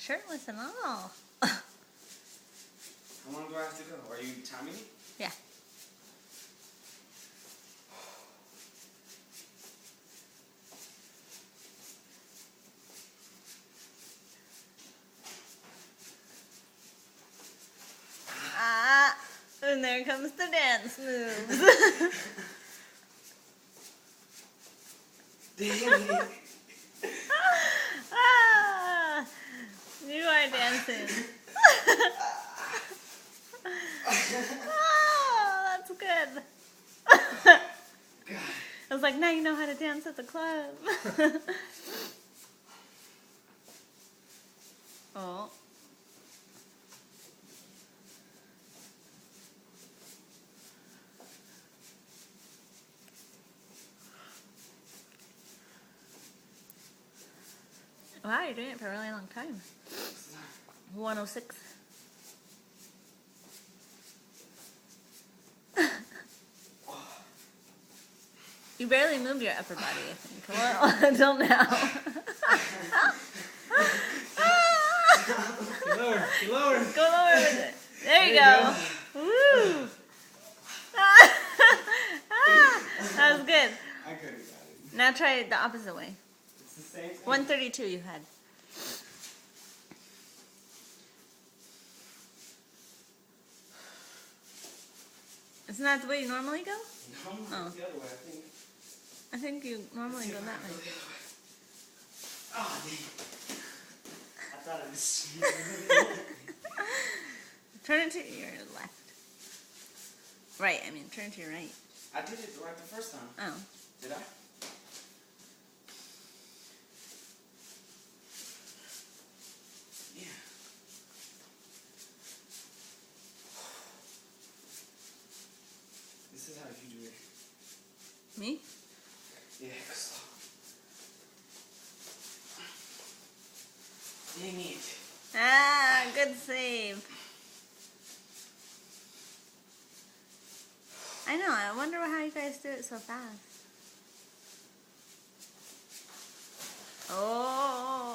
shirtless and all. How long do I have to go? Are you timing me? Yeah. And there comes the dance moves. Dang. You are dancing. That's good. I was like, now you know how to dance at the club. Oh. Wow, you're doing it for a really long time. 106. You barely moved your upper body, I think. Well, until now. Get lower. Get lower. Go lower with it. There you go. Woo! That was good. I could have got it. Now try it the opposite way. It's the same thing. 132 you had. Isn't that the way you normally go? No, Oh. it's the other way, I think. I think you normally go that way. Oh, dang. I thought it was... Turn it to your left. Right, I mean, turn to your right. I did it right the first time. Oh. Did I? Yeah. This is how you do it. Me? Yeah, cause... Dang it. Ah, good save. I know, I wonder how you guys do it so fast. Oh.